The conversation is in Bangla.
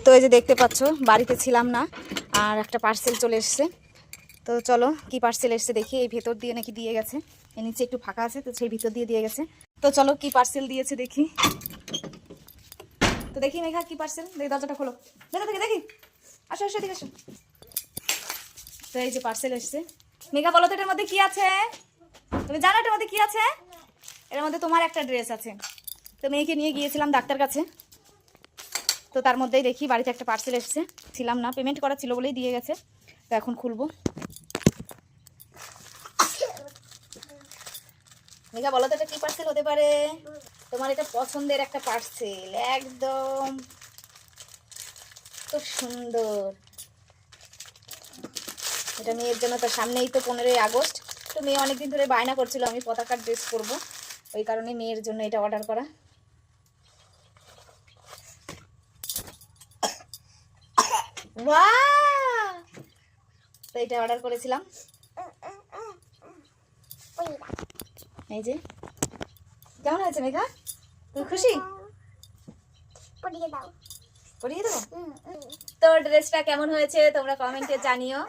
তো এই যে দেখতে পাচ্ছ বাড়িতে ছিলাম না, আর একটা পার্সেল চলে এসছে। তো চলো কি পার্সেল এসছে দেখি। এই ভেতর দিয়ে নাকি দিয়ে গেছে, এর নিচে একটু ফাঁকা আছে, তো সেই ভিতর দিয়ে গেছে। তো চলো কি পার্সেল দিয়েছে দেখি। তো দেখি মেঘা কি পার্সেল, দেখি দরজাটা খোলো, দেখো দেখি দেখি, আসো আসো ঠিক আসো। তো এই যে পার্সেল এসছে। মেঘা বলো তো এটার মধ্যে কি আছে? তুমি জানো এটার মধ্যে কি আছে? এর মধ্যে তোমার একটা ড্রেস আছে। তো মেয়েকে নিয়ে গিয়েছিলাম ডাক্তার কাছে, তো তার মধ্যেই দেখি বাড়িতে একটা পার্সেল এসছে। ছিলাম না, পেমেন্ট করা ছিল বলেই দিয়ে গেছে। তো এখন খুলবো। মেঘা বলো তো এটা কি পার্সেল হতে পারে? তোমার এটা পছন্দের একটা পার্সেল, একদম খুব সুন্দর। এটা মেয়ের জন্য, তো সামনেই তো 15ই আগস্ট। তো মেয়ে অনেকদিন ধরে বায়না করছিল আমি পতাকার ড্রেস করবো, ওই কারণে মেয়ের জন্য এটা অর্ডার করা। ওয়াও! তো এটা অর্ডার করেছিলাম। এই যে কেমন হয়েছে মেঘা, তুই খুশি? পরিয়ে দেবো। তো ড্রেসটা কেমন হয়েছে তোমরা কমেন্টে জানিও।